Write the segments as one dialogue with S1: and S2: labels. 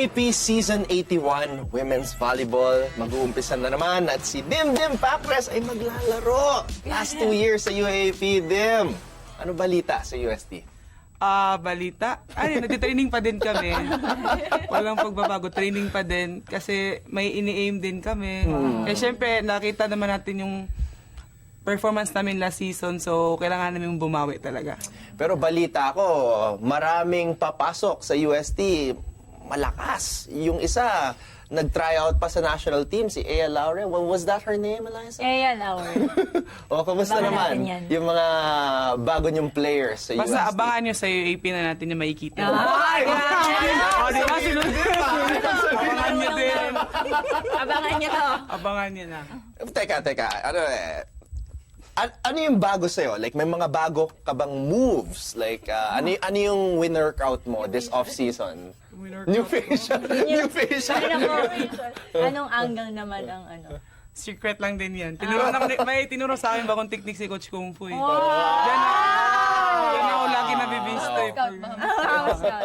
S1: UAAP Season 81 Women's Volleyball. Mag-uumpisa na naman at si Dimdim Pacres ay maglalaro. Last 2 years sa UAAP, Dim. Ano balita sa UST?
S2: Balita? Nagtitraining pa din kami. Walang pagbabago, training pa din. Kasi may ini-aim din kami. Eh, syempre, nakita naman natin yung performance namin last season, so kailangan namin bumawi talaga.
S1: Pero balita ko, maraming papasok sa UST. Malakas. Yung isa, nag-tryout pa sa national team, si Ea Laure. What was that her name, Eliza?
S3: Ea Laure.
S1: O, kamusta
S3: Abangan
S1: naman?
S3: natin yan.
S1: Yung mga bago niyong players sa
S2: Basta
S1: UST.
S2: abangan nyo sa UAP na natin yung makikita.
S1: Ay!
S2: Di ba? Abangan nyo din.
S3: Abangan niyo to.
S2: Abangan nyo na.
S1: Teka. Ano yung bago sa'yo? Like, may mga bago ka bang moves? Like, ano yung winner-out mo this off-season? New facial. New facial.
S3: Ay, nako. Anong angle naman ang ano?
S2: Secret lang din yan. May tinuro sa akin bagong technique si Coach Kung Fu. Yan ako lagi nabibista.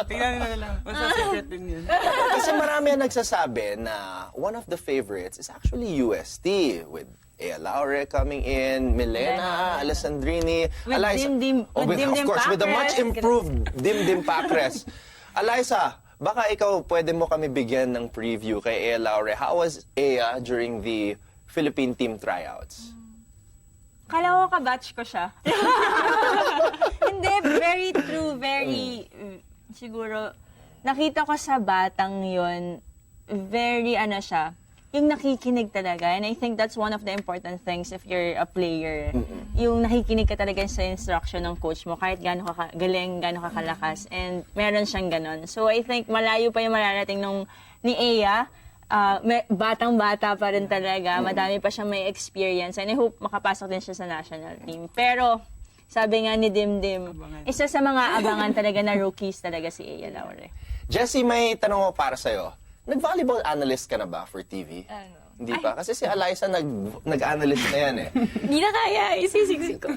S2: Tingnan nyo na lang. Basta secret din yan.
S1: Kasi marami ang nagsasabi na one of the favorites is actually UST with Ea Laure coming in, Milena, Alessandrini,
S3: With Dimdim-
S1: Oh,
S3: with
S1: of
S3: Dimdim
S1: course, with the much
S3: Pacres.
S1: improved Dimdim Pacres. Eliza, baka ikaw pwede mo kami bigyan ng preview kay Ea Laure. How was Ea during the Philippine team tryouts?
S3: Kala ko kabatch ko siya. Hindi, very true, very, siguro, nakita ko sa batang yon very ano siya, yung nakikinig talaga. And I think that's one of the important things if you're a player. Yung nakikinig ka talaga sa instruction ng coach mo, kahit gaano ka galing, gaano ka kalakas. And meron siyang ganon. So I think malayo pa yung mararating ni Ea. Batang-bata pa rin talaga. Madami pa siyang may experience. And I hope makapasok din siya sa national team. Pero, sabi nga ni Dimdim, isa sa mga abangan talaga na rookies talaga si Ea Laure.
S1: Jessie, may tanong ko para sa'yo. Nag-volleyball analyst ka na ba for TV? Hindi pa? Kasi si Eliza nag-analyst na yan eh.
S3: Hindi na kaya, isisiksik ko.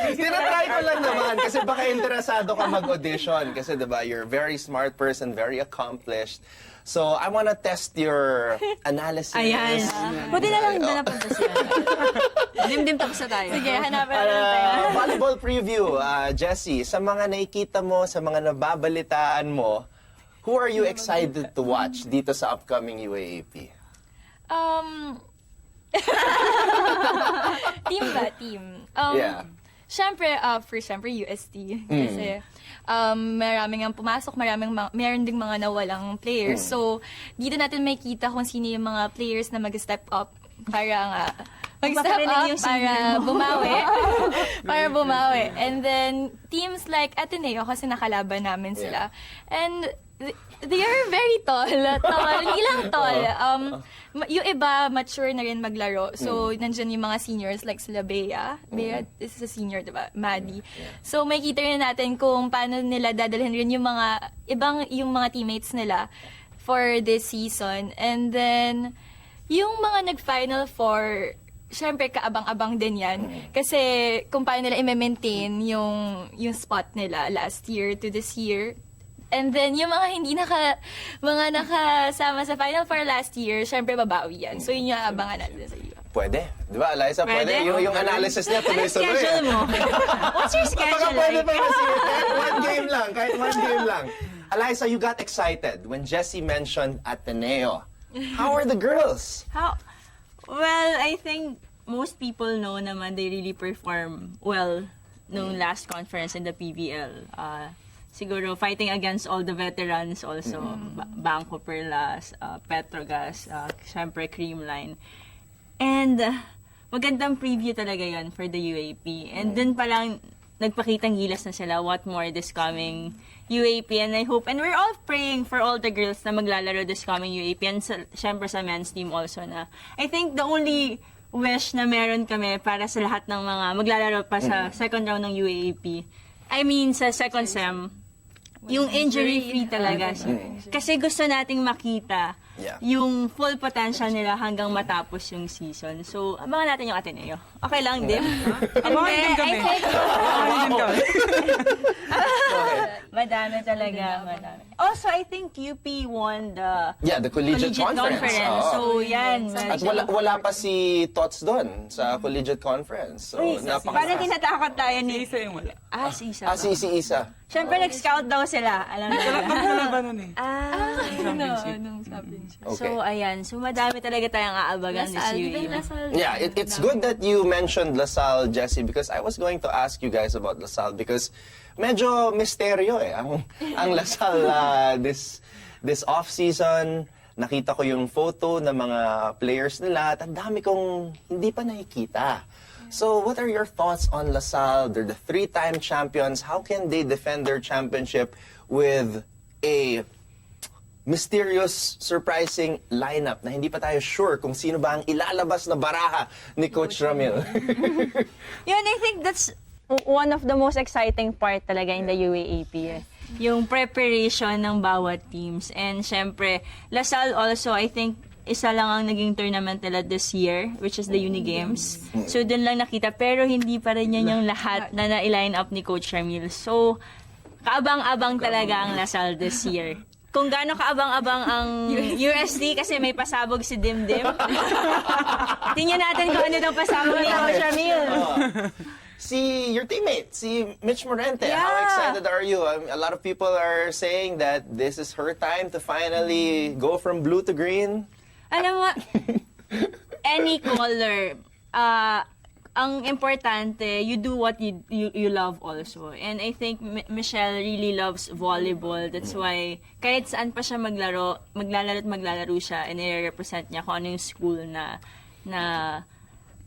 S1: Tinatry ko lang naman kasi baka interesado ka mag-audition kasi diba, you're a very smart person, very accomplished. So, I wanna test your analysis.
S3: Ayan. Buti na lang na napunta siya. Dimdim tapos na tayo. Sige, hanapin na lang tayo.
S1: Volleyball preview, Jessie, sa mga nakikita mo, sa mga nababalitaan mo, who are you excited to watch dito sa upcoming UAAP?
S4: Team ba? Team.
S1: Yeah.
S4: Siyempre, siyempre UST. Kasi maraming ang pumasok, meron ding mga nawalang players. So, dito natin may kita kung sino yung mga players na mag-step up para nga mag-step up para bumawi. Para bumawi. And then, teams like Ateneo, kasi nakalaban namin sila. And they are very tall. Hindi lang tall. Yung iba, mature na rin maglaro. So, nandyan yung mga seniors like sila Bea. Bea is a senior, diba? Maddie. So, may kita rin natin kung paano nila dadalhin rin yung mga teammates nila for this season. And then, yung mga nag-Final Four, syempre kaabang-abang din yan. Kasi kung paano nila i-maintain yung spot nila last year to this year. And then, yung mga hindi nakasama sa Final Four last year, syempre babawi yan. So, yun yung abangan natin sa iyo.
S1: Pwede. Di ba, Eliza? Pwede. Yung analysis niya tuloy-tuloy.
S3: Schedule mo. What's your schedule
S1: Pwede
S3: like?
S1: pa kasi kahit one game lang. Eliza, you got excited when Jessie mentioned Ateneo. How are the girls?
S3: Well, I think most people know naman they really perform well nung last conference in the PBL. Siguro fighting against all the veterans also, Bangko Perlas, Petrogas, syempre Creamline. And magandang preview talaga yan for the UAP. And dun pa lang nagpakitang gilas na sila what more this coming UAP. And I hope, and we're all praying for all the girls na maglalaro this coming UAP. And syempre sa men's team also na. I think the only wish na meron kami para sa lahat ng mga maglalaro pa sa second round ng UAP, I mean sa second sem, yung injury-free talaga siya. Kasi gusto nating makita yung full potential nila hanggang matapos yung season. So, abangan natin yung Ateneo. Okay lang, Dim?
S2: Abangan din kami.
S3: I think,
S2: Abangan din kami.
S3: Madami talaga, madami. Also, I think UP won the
S1: Yeah, the collegiate conference. Oo.
S3: So, yan.
S1: At wala pa si Tots doon sa collegiate conference. So,
S3: Parang tinatakot tayo ni...
S2: Isa yung wala.
S3: Si Isa.
S1: si Isa.
S3: Siyempre, nag-scout daw sila. Alam mo
S2: Wala
S3: na.
S2: pang wala ba nun eh? Championship.
S1: Okay.
S3: So, ayan. So, madami talaga tayong aabagan this year.
S1: Yeah, it's good that you mentioned LaSalle, Jessie, because I was going to ask you guys about LaSalle because medyo misteryo eh ang LaSalle this off-season. Nakita ko yung photo ng mga players nila at ang dami kong hindi pa nakikita. So, what are your thoughts on LaSalle? They're the 3-time champions. How can they defend their championship with a mysterious, surprising lineup na hindi pa tayo sure kung sino ba ang ilalabas na baraha ni Coach Ramil?
S3: Yun, I think that's one of the most exciting part talaga in the UAAP. Yung preparation ng bawat teams. And syempre, LaSalle also, I think, isa lang ang naging tournament nila this year, which is the Uni Games. So, dun lang nakita. Pero hindi pa rin yan yung lahat na na-line up ni Coach Ramil. So, kaabang-abang talaga ang LaSalle this year. Kung gaano kaabang-abang ang UST kasi may pasabog si Dimdim. Tingnan natin kung ano daw pasabog ni Coach Ramil.
S1: Si your teammate, si Mitch Morente, how
S3: Yeah.
S1: excited are you? A lot of people are saying that this is her time to finally go from blue to green.
S3: Alam mo, any color, ang importante, you do what you love also. And I think Michelle really loves volleyball. That's why kahit saan pa siya maglalaro siya and i-represent niya kung ano yung school na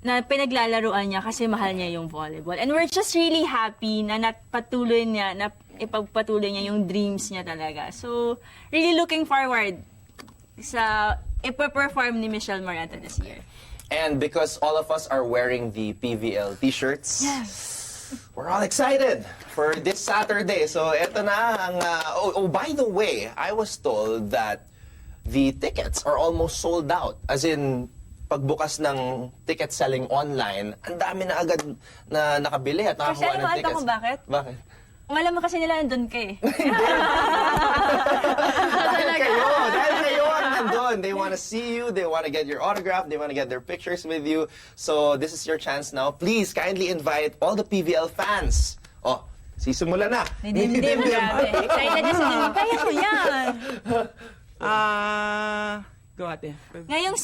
S3: pinaglalaruan niya kasi mahal niya yung volleyball. And we're just really happy na ipagpatuloy niya yung dreams niya talaga. So, really looking forward sa ipa-perform ni Michelle Morante this year.
S1: And because all of us are wearing the PVL t-shirts, we're all excited for this Saturday. So, eto na ang... by the way, I was told that the tickets are almost sold out. As in, pagbukas ng ticket selling online, ang dami na agad na nakabili at
S3: Kasi
S1: nakakuha ng
S3: alam
S1: tickets.
S3: mo bakit?
S1: Bakit?
S3: Alam mo kasi nila nandun ka eh.
S1: Dahil kayo ang nandun. They want to see you, they want to get your autograph, they want to get their pictures with you. So, this is your chance now. Please, kindly invite all the PVL fans. Oh, sisimula na.
S3: Ni Dimdim, grabe. Excited na si Dimdim. Kaya ko yan.
S2: Go ate.
S3: Ngayong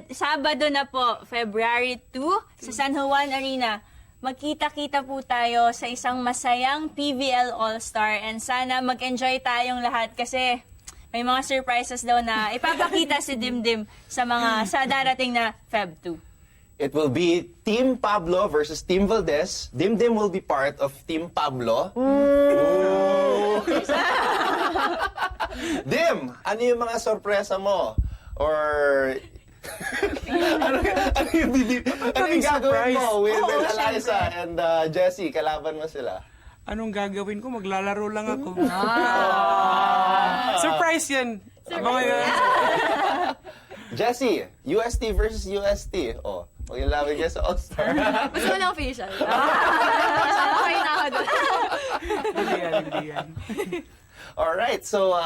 S3: Sabado na po, February 2, sa San Juan Arena, magkita-kita po tayo sa isang masayang PVL All-Star and sana mag-enjoy tayong lahat kasi may mga surprises daw na ipapakita si Dimdim sa darating na Feb 2.
S1: It will be Team Pablo versus Team Valdez. Dimdim will be part of Team Pablo. Ooh. Dim, ano yung mga sorpresa mo? Or... ano yung gagawin mo with Eliza and Jessie? Kalaban mo sila.
S2: Anong gagawin ko? Maglalaro lang ako. Surprise yan. Abangan yan.
S1: Jessie, UST versus UST. Oh, maglalaban ka sa All-Star.
S4: Mas wala official. Okay na ako doon.
S2: Hindi yan.
S1: Alright, so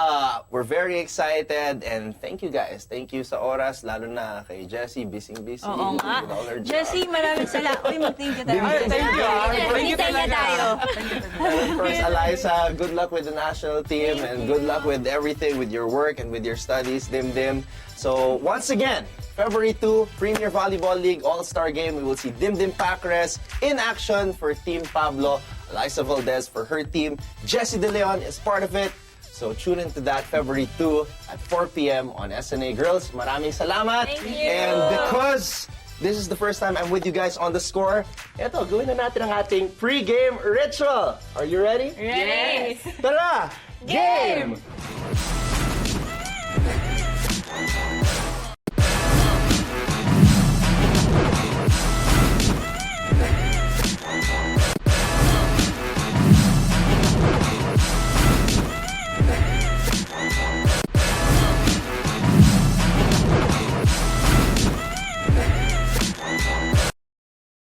S1: we're very excited and thank you guys. Thank you sa oras, lalo na kay Jessie, busy
S3: Oo nga.
S1: with all her job.
S3: Jessie, maraming salamat. Uy, mag-thank you tayo.
S2: Thank you.
S3: Mag-thank you tayo.
S1: And of course, Eliza, good luck with the national team and good luck with everything, with your work and with your studies, Dimdim. So once again, February 2, Premier Volleyball League All-Star Game. We will see Dimdim Pacres in action for Team Pablo. Eliza Valdez for her team. Jessie De Leon is part of it. So tune into that February 2 at 4 p.m. on SNA Girls. Maraming salamat.
S3: Thank you.
S1: And because this is the first time I'm with you guys on The Score, eto, gawin na natin ang ating pre-game ritual. Are you ready?
S3: Ready?
S1: Tara! Game!